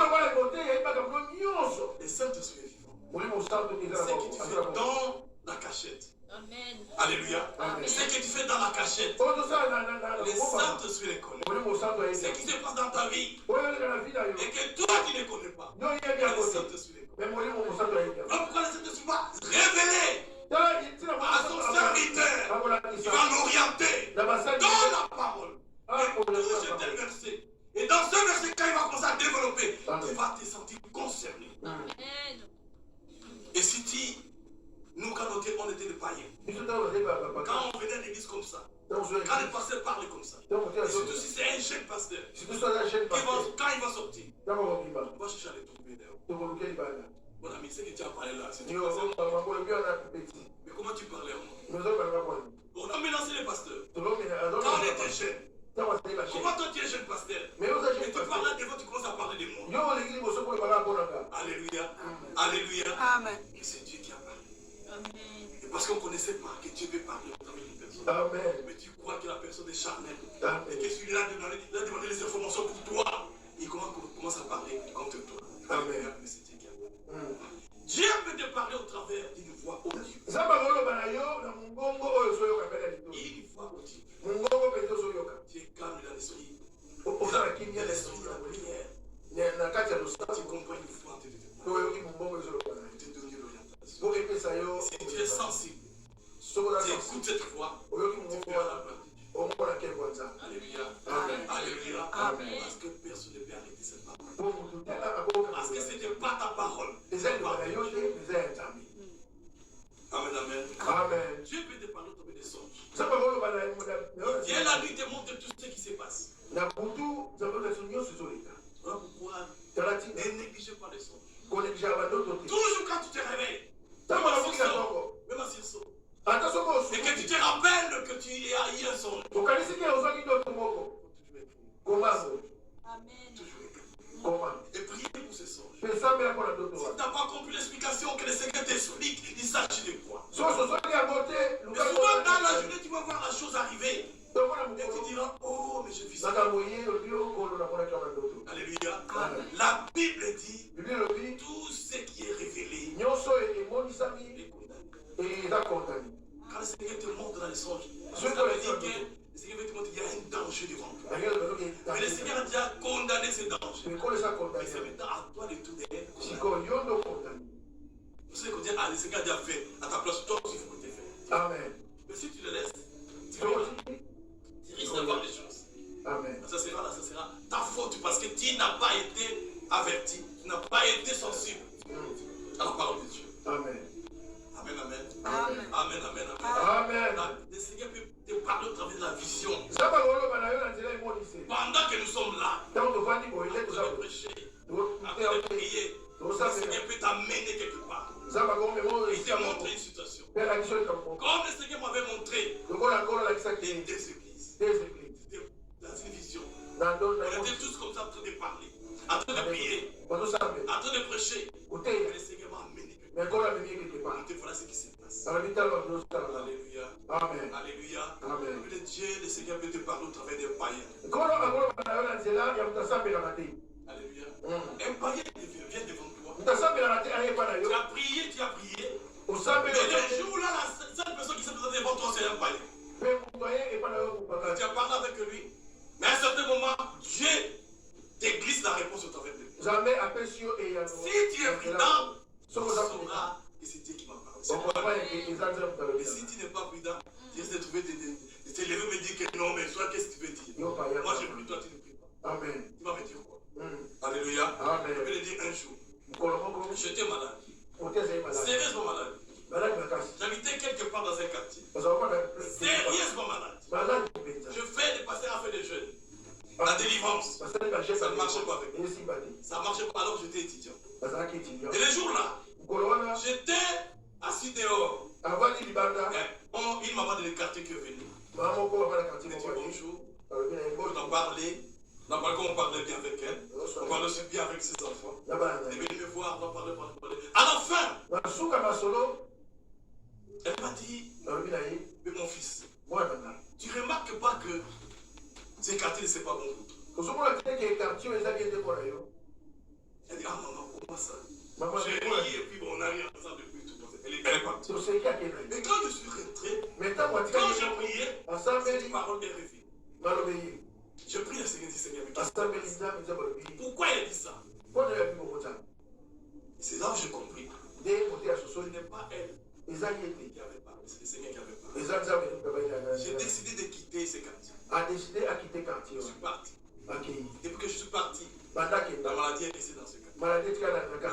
Le Saint-Esprit est vivant. C'est ce que tu fais dans la cachette. Amen. Alléluia. Ce que tu fais dans la cachette, le Saint-Esprit les connaît. Ce qui se passe dans ta vie et que toi tu ne connais pas, le Saint-Esprit les connaît. Donc pourquoi le Saint-Esprit va révéler à son serviteur, il va l'orienter dans la parole. Et touche tel verset. Et dans ce verset, quand il va commencer à développer, tu vas te sentir concerné. Amen. Et si nous, quand on était des païens, quand on venait à l'église comme ça, quand le pasteur parlait comme ça, et surtout si c'est un jeune pasteur, quand il va sortir, on va chercher à les trouver d'ailleurs. Mon ami, c'est que tu as parlé là. Mais comment tu parlais à moi? On a mélangé les pasteurs. Quand on était jeune, comment toi tu es jeune pasteur? Et tu parles là devant, tu commences à parler de moi. Alléluia. Alléluia. Amen. Et c'est Dieu qui a parlé. Amen. Et parce qu'on ne connaissait pas que Dieu peut parler au travers d'une personne. Mais tu crois que la personne est charnelle. Et que celui-là a demandé les informations pour toi. Il commence à parler contre toi. Alléluia. Mais c'est Dieu qui a parlé. Dieu peut te parler au travers d'une voix audible. Une voix audible. Tu es calme dans l'esprit. Il y a l'esprit de la prière. Tu comprends une voix de Dieu. Te donner l'orientation. Si tu es sensible, tu écoutes cette voix, tu feras la pratique. Alléluia. Alléluia. Parce que personne négligez pas les songes. Toujours Toujours quand tu te réveilles, même à Sirso, et que tu te rappelles que tu as eu un songe. Amen. Et priez pour ces songes. Tu Si tu n'as pas compris l'explication que le Seigneur t'explique, il s'agit de quoi. Mais souvent dans la journée, tu vas voir la chose arriver. Et tu diras, oh, mais je vis ça. Alléluia. La Bible dit, tout ce qui est révélé est condamné. Quand le Seigneur te montre dans les songes, ça veut dire que le Seigneur veut te montrer qu'il y a un danger devant toi. Mais le Seigneur a déjà condamné ce danger. Mais c'est maintenant à toi de tout derrière. Vous savez que le Seigneur a déjà fait à ta place, toi aussi il faut que tu fasses. Amen. Mais si tu le laisses, tu risques d'avoir des choses. Amen. Ça sera ta faute parce que tu n'as pas été averti, tu n'as pas été sensible à la parole de Dieu. Amen. Amen, amen. Amen. Amen, amen, amen. Amen. Le Seigneur peut te parler au travers de la vision. Pendant Que nous sommes là, en train de prêcher, en train de prier, le Seigneur peut t'amener quelque part. Il te montre une situation. Comme le Seigneur m'avait montré les deux églises. Dans une vision. On était tous comme ça en train de parler, en train de prier, en train de prêcher. Et le Seigneur m'a amené quelque part. Et voilà ce qui se passe. Alléluia. Amen. Alléluia. Amen. Le Dieu, le Seigneur peut te parler au travers des païens. Alléluia. Un païen vient devant toi. Tu as prié. Mais le jour là, cette personne qui s'est présentée devant toi, c'est un païen. Tu as parlé avec lui. Mais à un certain moment, Dieu te glisse la réponse au travers de lui. Si tu es prudent, tu sauras que c'est Dieu qui m'a parlé. Mais si tu n'es pas prudent, tu risques de trouver de te lever et me dire que non, mais soit qu'est-ce que tu veux dire? Moi je prie, toi tu ne pries pas. Amen. Tu vas me dire quoi? Alléluia. Amen. Je vais le dire un jour. J'étais malade. Sérieusement malade. J'habitais quelque part dans un quartier. Sérieusement malade. Je fais des passer à faire des jeunes. La délivrance. Ça ne marchait pas avec moi. Ça ne marchait pas alors que j'étais étudiant. Et le jour-là, j'étais assis dehors. Une maman de l'écarté qui est venue. Elle m'a dit bonjour. On a parlé. On a parlé comme on parlait bien avec elle. On parlait aussi bien avec ses enfants. Elle est venue me voir, on a parlé. À la fin, elle m'a dit, mais mon fils, tu remarques pas que ces quartiers ne sont pas bons pour toi. Elle dit, ah maman, comment ça? J'ai ri et puis bon, on a ri ensemble depuis tout. Elle est partie. Et quand je suis rentré, quand j'ai prié, cette parole est revenue. Je prie le Seigneur, dit Seigneur, mais pourquoi elle dit ça? C'est là que j'ai compris. Ce n'est pas elle qui avait parlé, c'est le Seigneur qui avait parlé. J'ai décidé de quitter ce quartier. Je suis parti. Depuis que je suis parti, la maladie est restée dans ce quartier.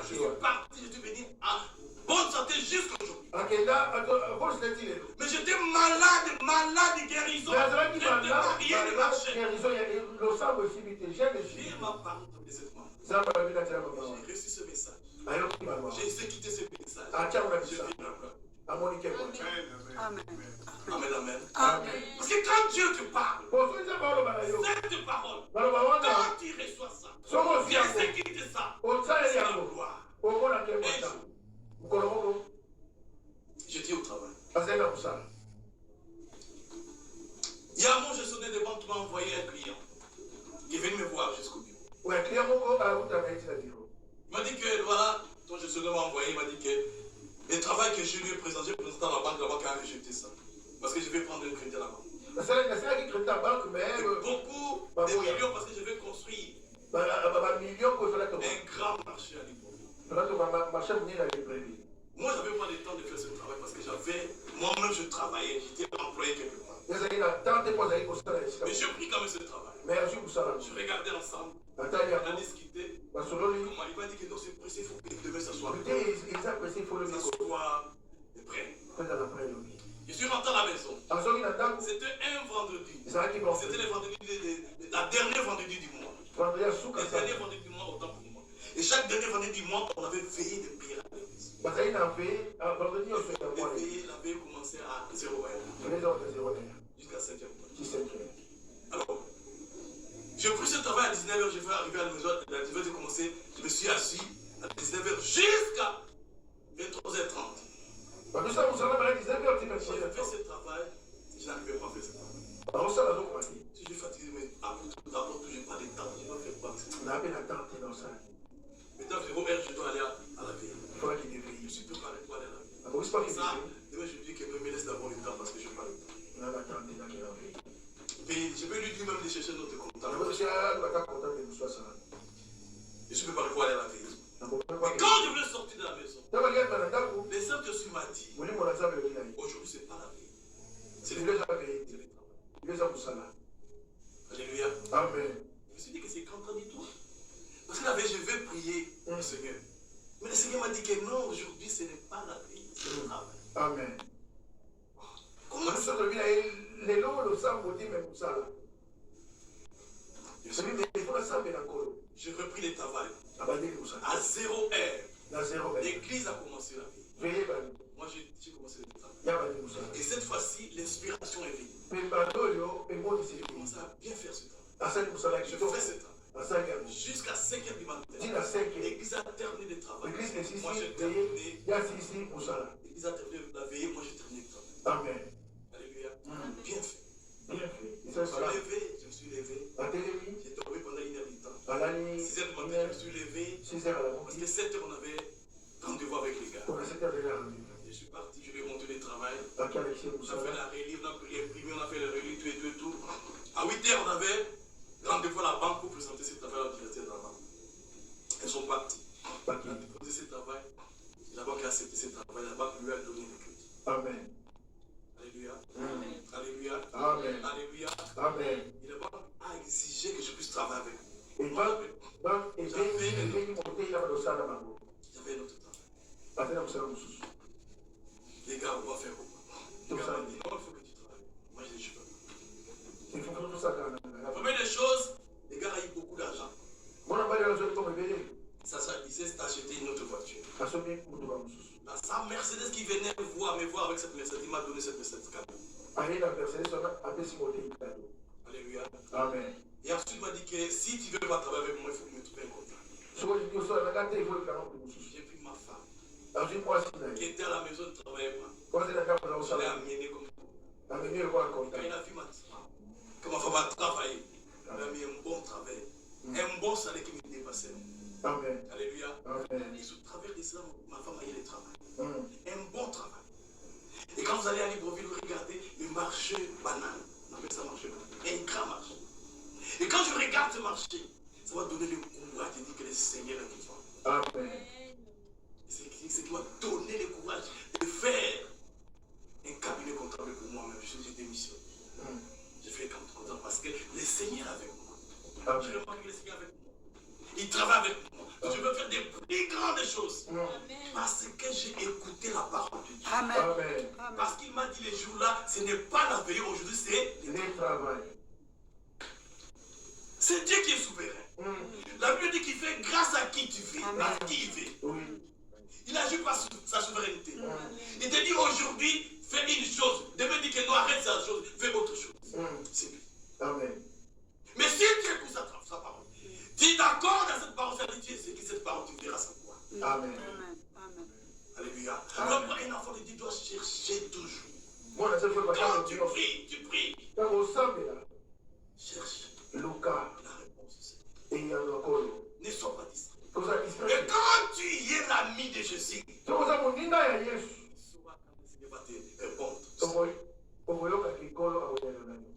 Je suis parti, je suis venu à bonne santé jusqu'aujourd'hui. Mais j'étais malade, guérison. Rien ne marchait. Dieu m'a parlé de cette main. J'ai reçu ce message. J'ai essayé de quitter ce message. Je vis là-bas. Amen. Amen, amen. Amen. Parce que quand Dieu te parle, cette parole, quand tu reçois ça, tu exécutes ça, c'est la gloire. J'étais au travail. Il y a un moment, je sonnais devant, tu m'as envoyé un client qui est venu me voir jusqu'au bureau. Il m'a dit que voilà, quand je sonnais m'a envoyé, il m'a dit que le travail que je lui ai présenté, à la banque qui a rejeté ça. Parce que je vais prendre un crédit à la banque. Et beaucoup de millions parce que je vais construire un grand marché à Libreville. Moi, je n'avais pas le temps de faire ce travail parce que moi-même je travaillais, j'étais employé quelque part. Mais j'ai pris quand même ce travail. Je regardais ensemble, on a discuté. Comment il m'a dit que non, c'est pressé, il faut que demain ça soit prêt. Je suis rentré à la maison. C'était un vendredi. C'était le vendredi, la dernière vendredi du mois. Le dernier vendredi du mois, autant pour moi. Et chaque chaque dernier vendredi du mois, on avait veillé de prière à l'église. La veille commençait à 0h. Jusqu'à 5h. Alors, j'ai pris ce travail à 19h, je vais arriver à la maison, à 19h, j'ai commencé, je me suis assis à 19h jusqu'à 23h30. J'ai fait ce travail, je n'arrivais pas à faire ce travail. Si je suis fatigué, mais d'abord, je n'ai pas de temps, je ne vais faire quoi. Maintenant, 0h, je dois aller à la veille. Je suis préparé pour aller à la veille. Ça, demain, je dis que me laisse d'abord le temps parce que je n'ai pas le temps. Mais je peux lui dire même de chercher notre comptable. Je suis préparé pour aller à la veille. Mais quand je voulais sortir de la maison, les Saint-Esprit m'a dit, aujourd'hui c'est pas la veille. C'est le travail. Alléluia. Amen. Je me suis dit que c'est contradictoire. Parce que la veille, je vais prier le Seigneur. Mais le Seigneur m'a dit que non, aujourd'hui ce n'est pas la veille, c'est le travail. Amen. Comment ça? J'ai repris le travail. À 0h. L'église a commencé la veille. Moi, j'ai commencé le travail. Et cette fois-ci, l'inspiration est venue. Je commence à bien faire ce travail. Je fais ce travail. Jusqu'à 5h du matin. L'église a terminé le travail. Moi, j'ai terminé. L'église a terminé la veille. Moi, j'ai terminé le travail. Amen. Alléluia. Bien fait. Je Je me suis levé. J'ai dormi pendant 1h du temps. 6h du matin, je me suis levé. Parce que 7h, on avait rendez-vous avec les gars. Je suis parti, je lui ai monté le travail. On a fait la relief, on a imprimé, on a fait le relief, tout. À 8h, on avait rendez-vous à la banque pour présenter ce travail à la directeur de la banque. Elles sont parties. On a déposé ce travail. La banque a accepté ce travail. La banque lui a donné le crédit. Amen. Alléluia. Amen. Alléluia. Amen. Alléluia. Amen. Et la banque a exigé que je puisse travailler avec vous. J'avais J'avais un autre travail. Les gars, on va faire quoi? Les gars m'ont dit, comment il faut que tu travailles? Moi, je dis, je peux pas. La première des choses, les gars ont eu beaucoup d'argent. Ça, il s'est acheté une autre voiture. Sa Mercedes qui venait me voir avec cette Mercedes, il m'a donné cette Mercedes cadeau. Alléluia. Amen. Et ensuite, il m'a dit que si tu veux pas travailler avec moi, il faut me trouver un contrat. J'ai pris ma femme, qui était à la maison, ne travaillait pas. Je l'ai amenée comme ça. Quand il a vu que ma femme a travaillé, il a mis un bon travail, un bon salaire qui me dépassait. Amen. Alléluia. Amen. Et sous travers de cela, ma femme a eu le travail. Un bon travail. Et quand vous allez à Libreville, vous regardez le marché banane. On appelle ça marché banane. Un grand marché. Et quand je regarde ce marché, ça va donner le courage de dire que le Seigneur est vivant. Amen. C'est ce qui m'a donné le courage de faire un cabinet comptable pour moi-même. J'ai démissionné. J'ai fait un cabinet comptable parce que le Seigneur est avec moi. Amen. Je remarque que le Seigneur est avec moi. Il travaille avec moi. Je veux faire des plus grandes choses. Parce que j'ai écouté la parole de Dieu. Amen. Amen. Parce qu'il m'a dit les jours-là, ce n'est pas la veille aujourd'hui, c'est Le travail. C'est Dieu qui est souverain. La Bible dit qu'il fait grâce à qui tu fais, à qui il fait. Oui. Il n'agit pas sur sa souveraineté. Il te dit aujourd'hui, fais une chose. Demain, dit que non, arrête cette chose, fais autre chose. C'est lui. Amen. Mais si tu écoutes sa parole, tu es d'accord dans cette parole, ça dit Dieu, c'est que cette parole, tu verras sa voix. Amen. Alléluia. Amen. Donc, un enfant de Dieu doit chercher toujours. Moi, la seule fois que Quand tu pries, quand on semble là, cherche Luca, la réponse. et il y a encore. Ne sois pas distrait. Comme ça, il se Et quand tu y es l'ami de Jésus, comme ça, mon ninga ya Yesu. sois quand le Seigneur va te répondre.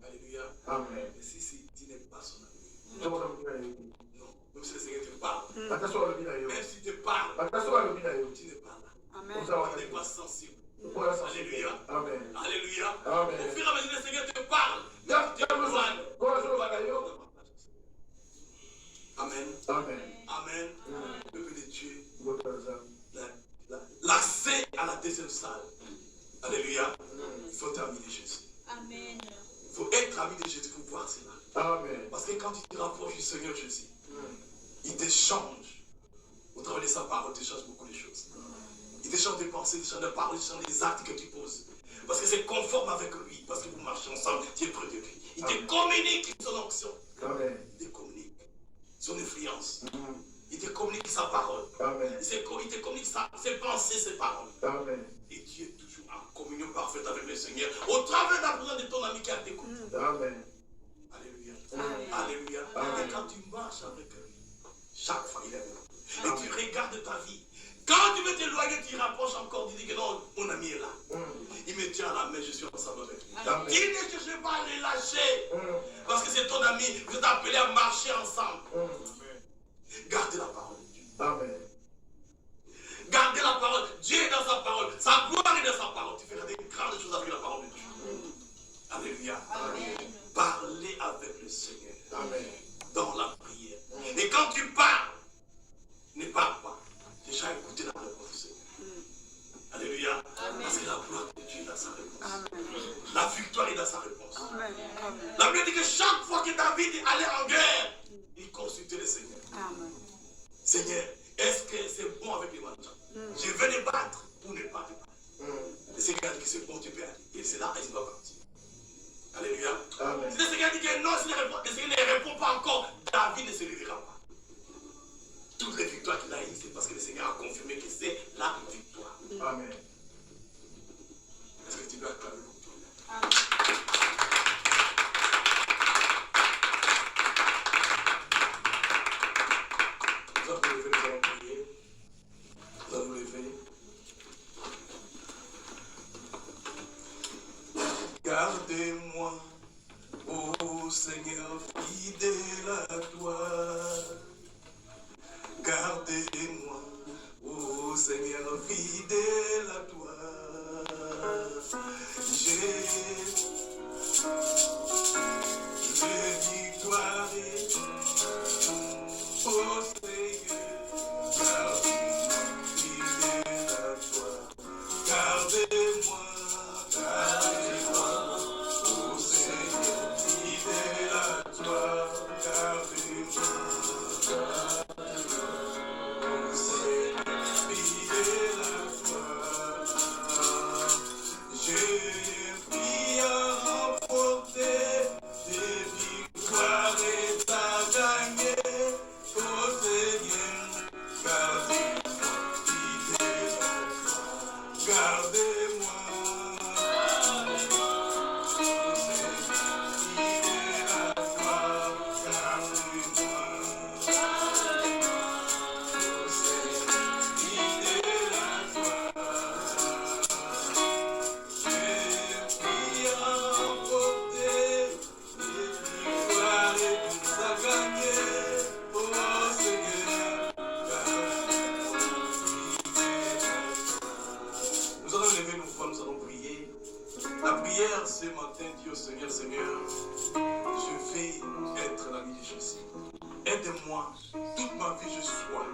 Alléluia. Amen. Mais si tu n'es pas son ami, Comme ça, mon ninga ya Yesu. non, même si le Seigneur te parle, Attention à l'obéna yo. même s'il te parle, Attention à l'obéna yo. tu n'es pas là. Amen. Comme ça, on Tu va n'es pas sensible. Alléluia. Amen. Alléluia. Amen. Au fur et à mesure, le Seigneur te parle. Tu t'éloignes. Amen. Amen. Amen. Peuple de Dieu. L'accès à la deuxième salle. Alléluia. Il faut être ami de Jésus. Amen. Il faut être ami de Jésus pour voir cela. Amen. Parce que quand tu te rapproches du Seigneur Jésus, il te change sa parole te change beaucoup de choses. Il te change des pensées, il te change des paroles, il te change des actes que tu poses. Parce que c'est conforme avec lui. Parce que vous marchez ensemble, tu es près de lui. Il te communique son onction. Il te communique son influence. Il te communique sa parole. Il te communique ses pensées, ses paroles. Et tu es toujours en communion parfaite avec le Seigneur. Au travers de la présence de ton ami qui a t'écouté. Alléluia. Alléluia. Et quand tu marches avec lui, chaque fois il est là. Et tu regardes ta vie. Quand tu veux t'éloigner, tu rapproches encore, tu dis que non, mon ami est là. Il me tient à la main, je suis ensemble avec lui. Il ne cherche pas à les lâcher. Parce que c'est ton ami, vous êtes appelé à marcher ensemble. Gardez la parole de Dieu. Gardez la parole. Dieu est dans sa parole. Sa gloire est dans sa parole. Tu feras des grandes choses avec la parole de Dieu. Alléluia. Parlez avec le Seigneur. Dans la prière. Et quand tu parles, ne parle pas. Déjà écouté la réponse du Seigneur. Alléluia. Parce que la gloire de Dieu est dans sa réponse. La victoire est dans sa réponse. La Bible dit que chaque fois que David allait en guerre, il consultait le Seigneur. Seigneur, est-ce que c'est bon avec les mendiants? Je vais les battre ou ne pas les battre. Le Seigneur dit que c'est bon, tu peux aller. Et c'est là qu'il va partir. Alléluia. Si le Seigneur dit que non, si le Seigneur ne répond pas encore, David ne se lèvera pas. Toutes les victoires qu'il a eues, c'est parce que le Seigneur a confirmé que c'est la victoire. Amen. Est-ce que tu peux acclamer pour toi? Nous allons lever, nous allons prier. Nous allons lever. Gardez-moi, ô Seigneur, fidèle à toi. Gardez-moi, ô Seigneur, fidèle à toi. J'ai victoire, ô Seigneur, gardez-moi, fidèle à toi. Gardez-moi, gardez-moi, ô Seigneur, fidèle à toi. Gardez-moi, ce matin, dis au Seigneur, Seigneur, je vais être l'ami de Jésus. Aide-moi, toute ma vie, je sois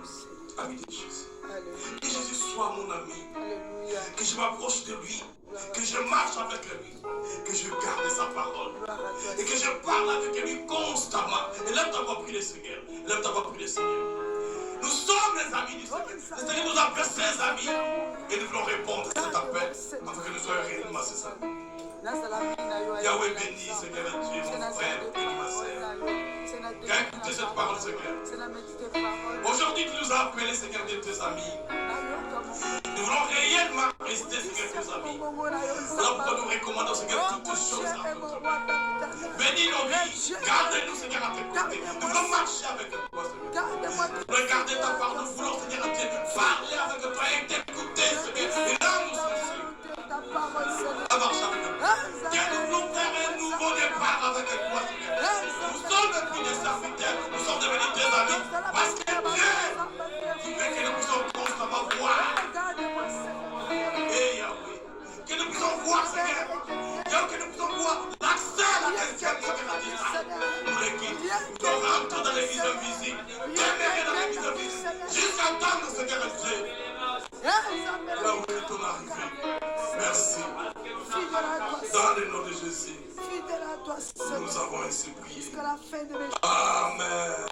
ami de Jésus. Que Jésus soit mon ami. Que je m'approche de lui. Que je marche avec lui. Que je garde sa parole. Et que je parle avec lui constamment. Et lève-toi, prie le Seigneur. Lève-toi, prie le Seigneur. Nous sommes les amis du Seigneur. Le Seigneur nous appelle ses amis. Et nous voulons répondre à cet appel afin que nous soyons réellement ses amis. Yahweh béni, Seigneur Dieu, mon frère, béni ma sœur. Qui a écouté cette parole, Seigneur. Aujourd'hui, tu nous as appelés, Seigneur, de tes amis. Nous voulons réellement rester, Seigneur, tes amis. Alors pourquoi nous recommandons, Seigneur, toutes choses à notre main. Bénis nos vies, garde-nous, Seigneur, à tes côtés. Nous voulons marcher avec toi, Seigneur. Nous voulons garder ta parole, nous voulons, Seigneur, parler avec toi et t'écouter, Seigneur. Et là, nous sommes sûrs. À marcher avec toi. Que nous voulons faire un nouveau départ avec toi, Seigneur. Nous sommes plus des serviteurs, nous sommes devenus tes amis. Parce que Dieu, tu veux que nous puissions constamment voir. Et Yahweh, que nous puissions voir, Seigneur. Yahweh, que nous puissions voir l'accès à la deuxième Seigneur. Nous les guides, nous rentrons dans l'église invisible. Demeurer dans l'église invisible. Jusqu'à temps, Seigneur Dieu. Là où est ton arrivée. Merci. Dans le nom de Jésus, nous avons ainsi prié. Amen.